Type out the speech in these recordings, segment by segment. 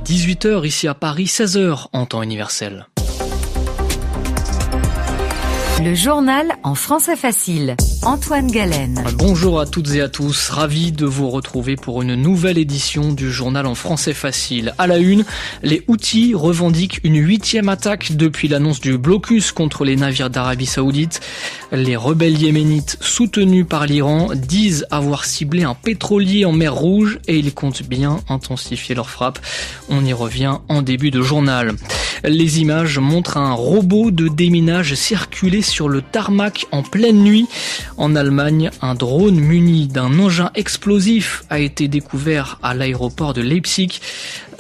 18h ici à Paris, 16h en temps universel. Le journal en français facile. Antoine Galen. Bonjour à toutes et à tous, ravi de vous retrouver pour une nouvelle édition du journal en français facile. À la une, les Houthis revendiquent une 8e attaque depuis l'annonce du blocus contre les navires d'Arabie Saoudite. Les rebelles yéménites soutenus par l'Iran disent avoir ciblé un pétrolier en mer Rouge et ils comptent bien intensifier leur frappe. On y revient en début de journal. Les images montrent un robot de déminage circuler sur le tarmac en pleine nuit. En Allemagne, un drone muni d'un engin explosif a été découvert à l'aéroport de Leipzig.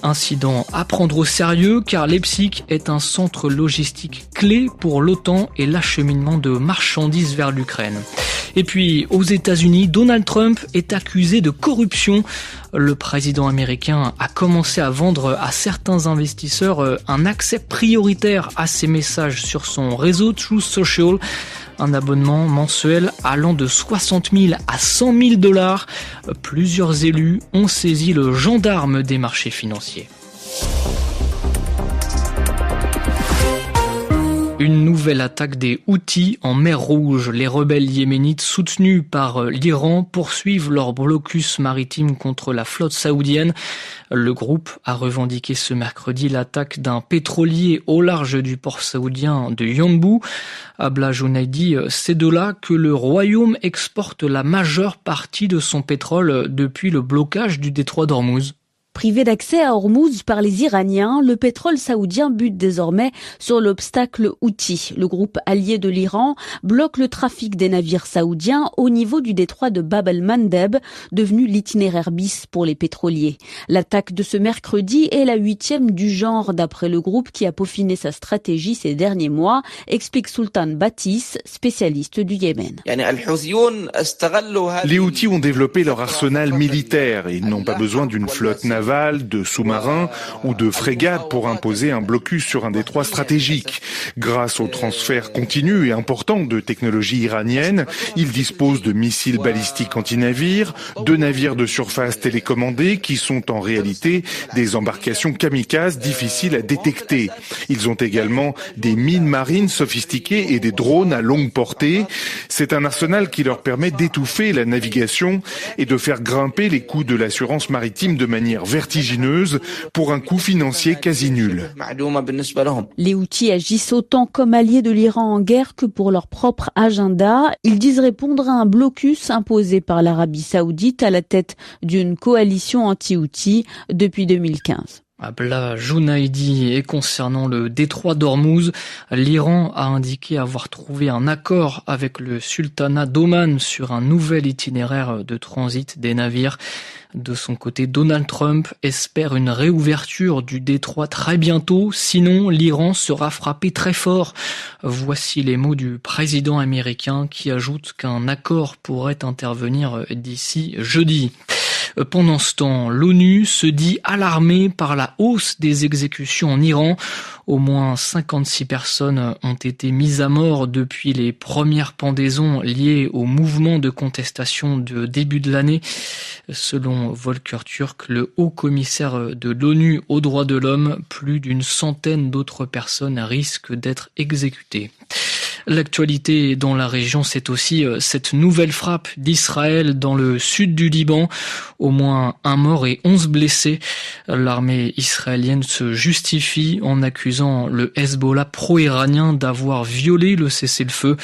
Incident à prendre au sérieux car Leipzig est un centre logistique clé pour l'OTAN et l'acheminement de marchandises vers l'Ukraine. Et puis, aux États-Unis, Donald Trump est accusé de corruption. Le président américain a commencé à vendre à certains investisseurs un accès prioritaire à ses messages sur son réseau Truth Social. Un abonnement mensuel allant de 60 000 à 100 000 $. Plusieurs élus ont saisi le gendarme des marchés financiers. Une nouvelle attaque des Houthis en mer Rouge. Les rebelles yéménites soutenus par l'Iran poursuivent leur blocus maritime contre la flotte saoudienne. Le groupe a revendiqué ce mercredi l'attaque d'un pétrolier au large du port saoudien de Yanbu. Abla Jounaidi, c'est de là que le royaume exporte la majeure partie de son pétrole depuis le blocage du détroit d'Ormuz. Privé d'accès à Hormuz par les Iraniens, le pétrole saoudien bute désormais sur l'obstacle Houthi. Le groupe allié de l'Iran bloque le trafic des navires saoudiens au niveau du détroit de Bab el-Mandeb, devenu l'itinéraire bis pour les pétroliers. L'attaque de ce mercredi est la 8e du genre d'après le groupe qui a peaufiné sa stratégie ces derniers mois, explique Sultan Batis, spécialiste du Yémen. Les Houthis ont développé leur arsenal militaire et ils n'ont pas besoin d'une flotte navale, de sous-marins ou de frégates pour imposer un blocus sur un détroit stratégique. Grâce au transfert continu et important de technologies iraniennes, ils disposent de missiles balistiques anti-navires, de navires de surface télécommandés qui sont en réalité des embarcations kamikazes difficiles à détecter. Ils ont également des mines marines sophistiquées et des drones à longue portée. C'est un arsenal qui leur permet d'étouffer la navigation et de faire grimper les coûts de l'assurance maritime de manière vertigineuse pour un coût financier quasi nul. Les Houthis agissent autant comme alliés de l'Iran en guerre que pour leur propre agenda. Ils disent répondre à un blocus imposé par l'Arabie Saoudite à la tête d'une coalition anti-Houthi depuis 2015. Abla Jounaidi. Et concernant le détroit d'Ormuz, l'Iran a indiqué avoir trouvé un accord avec le sultanat d'Oman sur un nouvel itinéraire de transit des navires. De son côté, Donald Trump espère une réouverture du détroit très bientôt, sinon l'Iran sera frappé très fort. Voici les mots du président américain qui ajoute qu'un accord pourrait intervenir d'ici jeudi. Pendant ce temps, l'ONU se dit alarmée par la hausse des exécutions en Iran. Au moins 56 personnes ont été mises à mort depuis les premières pendaisons liées au mouvement de contestation de début de l'année. Selon Volker Turk, le haut commissaire de l'ONU aux droits de l'homme, plus d'une centaine d'autres personnes risquent d'être exécutées. L'actualité dans la région, c'est aussi cette nouvelle frappe d'Israël dans le sud du Liban. Au moins 1 mort et 11 blessés. L'armée israélienne se justifie en accusant le Hezbollah pro-iranien d'avoir violé le cessez-le-feu.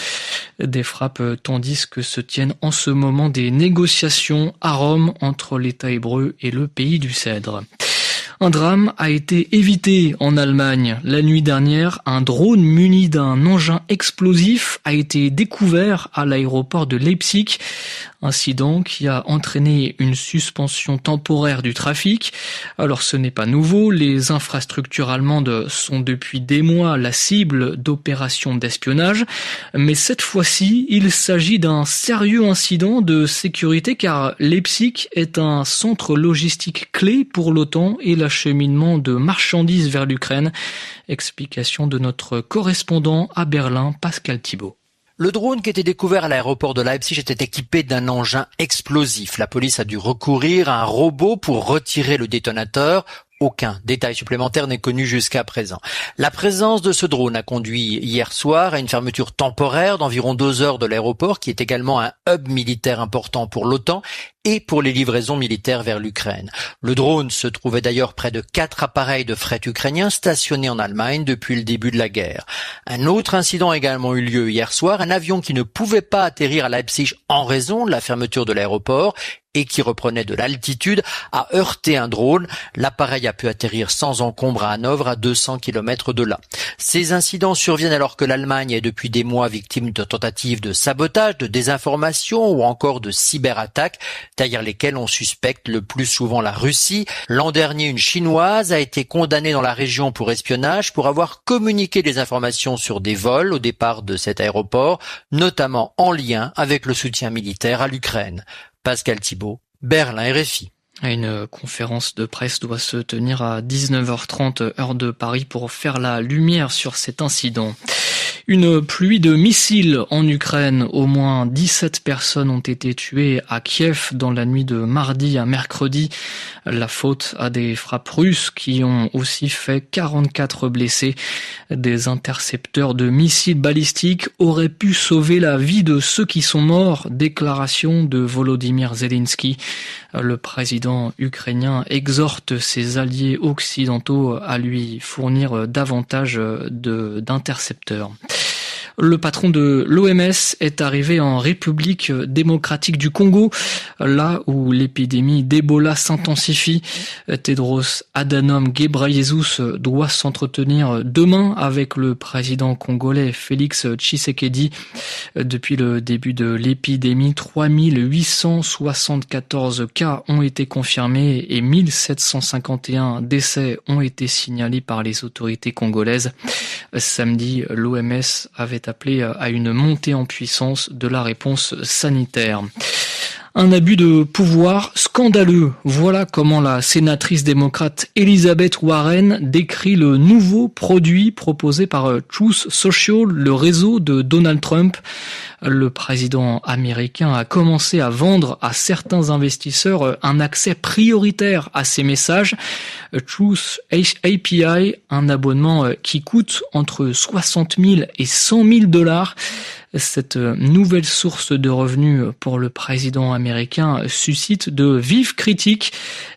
Des frappes tandis que se tiennent en ce moment des négociations à Rome entre l'État hébreu et le pays du Cèdre. Un drame a été évité en Allemagne. La nuit dernière, un drone muni d'un engin explosif a été découvert à l'aéroport de Leipzig. Incident qui a entraîné une suspension temporaire du trafic. Alors ce n'est pas nouveau, les infrastructures allemandes sont depuis des mois la cible d'opérations d'espionnage. Mais cette fois-ci, il s'agit d'un sérieux incident de sécurité car Leipzig est un centre logistique clé pour l'OTAN et l'acheminement de marchandises vers l'Ukraine. Explication de notre correspondant à Berlin, Pascal Thibault. Le drone qui était découvert à l'aéroport de Leipzig était équipé d'un engin explosif. La police a dû recourir à un robot pour retirer le détonateur. Aucun détail supplémentaire n'est connu jusqu'à présent. La présence de ce drone a conduit hier soir à une fermeture temporaire d'environ 2 heures de l'aéroport, qui est également un hub militaire important pour l'OTAN et pour les livraisons militaires vers l'Ukraine. Le drone se trouvait d'ailleurs près de 4 appareils de fret ukrainiens stationnés en Allemagne depuis le début de la guerre. Un autre incident a également eu lieu hier soir. Un avion qui ne pouvait pas atterrir à Leipzig en raison de la fermeture de l'aéroport et qui reprenait de l'altitude a heurté un drone. L'appareil a pu atterrir sans encombre à Hanovre, à 200 km de là. Ces incidents surviennent alors que l'Allemagne est depuis des mois victime de tentatives de sabotage, de désinformation ou encore de cyberattaques, derrière lesquelles on suspecte le plus souvent la Russie. L'an dernier, une Chinoise a été condamnée dans la région pour espionnage pour avoir communiqué des informations sur des vols au départ de cet aéroport, notamment en lien avec le soutien militaire à l'Ukraine. Pascal Thibault, Berlin, RFI. Une conférence de presse doit se tenir à 19h30 heure de Paris pour faire la lumière sur cet incident. Une pluie de missiles en Ukraine. Au moins 17 personnes ont été tuées à Kiev dans la nuit de mardi à mercredi. La faute à des frappes russes qui ont aussi fait 44 blessés. Des intercepteurs de missiles balistiques auraient pu sauver la vie de ceux qui sont morts. Déclaration de Volodymyr Zelensky. Le président ukrainien exhorte ses alliés occidentaux à lui fournir davantage d'intercepteurs. Le patron de l'OMS est arrivé en République démocratique du Congo, là où l'épidémie d'Ebola s'intensifie. Tedros Adhanom Ghebreyesus doit s'entretenir demain avec le président congolais Félix Tshisekedi. Depuis le début de l'épidémie, 3874 cas ont été confirmés et 1751 décès ont été signalés par les autorités congolaises. Samedi, l'OMS avait appelé à une montée en puissance de la réponse sanitaire. Un abus de pouvoir scandaleux. Voilà comment la sénatrice démocrate Elizabeth Warren décrit le nouveau produit proposé par Truth Social, le réseau de Donald Trump. Le président américain a commencé à vendre à certains investisseurs un accès prioritaire à ses messages. Truth API, un abonnement qui coûte entre 60 000 et 100 000 $. Cette nouvelle source de revenus pour le président américain suscite de vives critiques.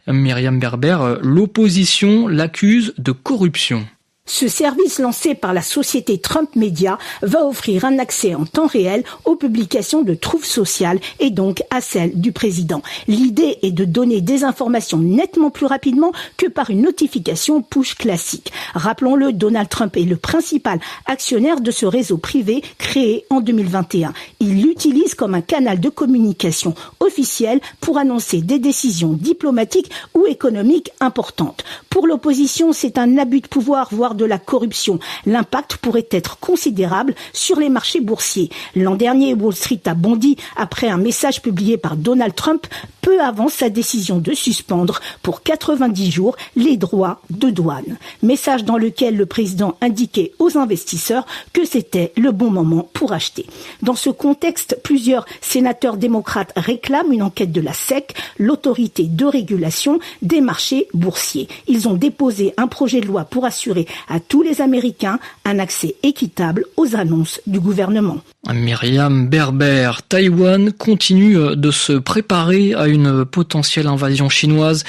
Myriam Berber, l'opposition l'accuse de corruption. Ce service lancé par la société Trump Media va offrir un accès en temps réel aux publications de Truth Social et donc à celles du président. L'idée est de donner des informations nettement plus rapidement que par une notification push classique. Rappelons-le, Donald Trump est le principal actionnaire de ce réseau privé créé en 2021. Il l'utilise comme un canal de communication officiel pour annoncer des décisions diplomatiques ou économiques importantes. Pour l'opposition, c'est un abus de pouvoir, voire de la corruption. L'impact pourrait être considérable sur les marchés boursiers. L'an dernier, Wall Street a bondi après un message publié par Donald Trump peu avant sa décision de suspendre pour 90 jours les droits de douane. Message dans lequel le président indiquait aux investisseurs que c'était le bon moment pour acheter. Dans ce contexte, plusieurs sénateurs démocrates réclament une enquête de la SEC, l'autorité de régulation des marchés boursiers. Ils ont déposé un projet de loi pour assurer à tous les Américains un accès équitable aux annonces du gouvernement. Myriam Berber, Taïwan continue de se préparer à une potentielle invasion chinoise.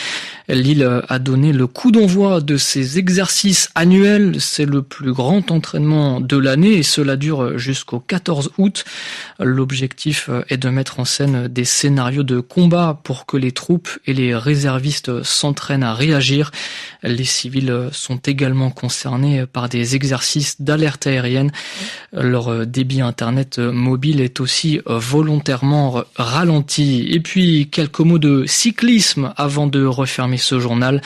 L'île a donné le coup d'envoi de ses exercices annuels. C'est le plus grand entraînement de l'année et cela dure jusqu'au 14 août. L'objectif est de mettre en scène des scénarios de combat pour que les troupes et les réservistes s'entraînent à réagir. Les civils sont également concernés par des exercices d'alerte aérienne. Leur débit internet mobile est aussi volontairement ralenti. Et puis quelques mots de cyclisme avant de refermer ce journal.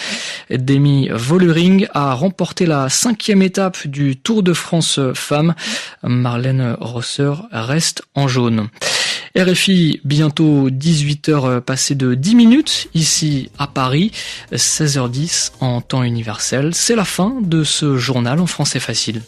Demi Vollering a remporté la 5e étape du Tour de France femmes. Marlène Rosser reste en jaune. RFI, bientôt 18h passées de 10 minutes ici à Paris, 16h10 en temps universel. C'est la fin de ce journal en français facile.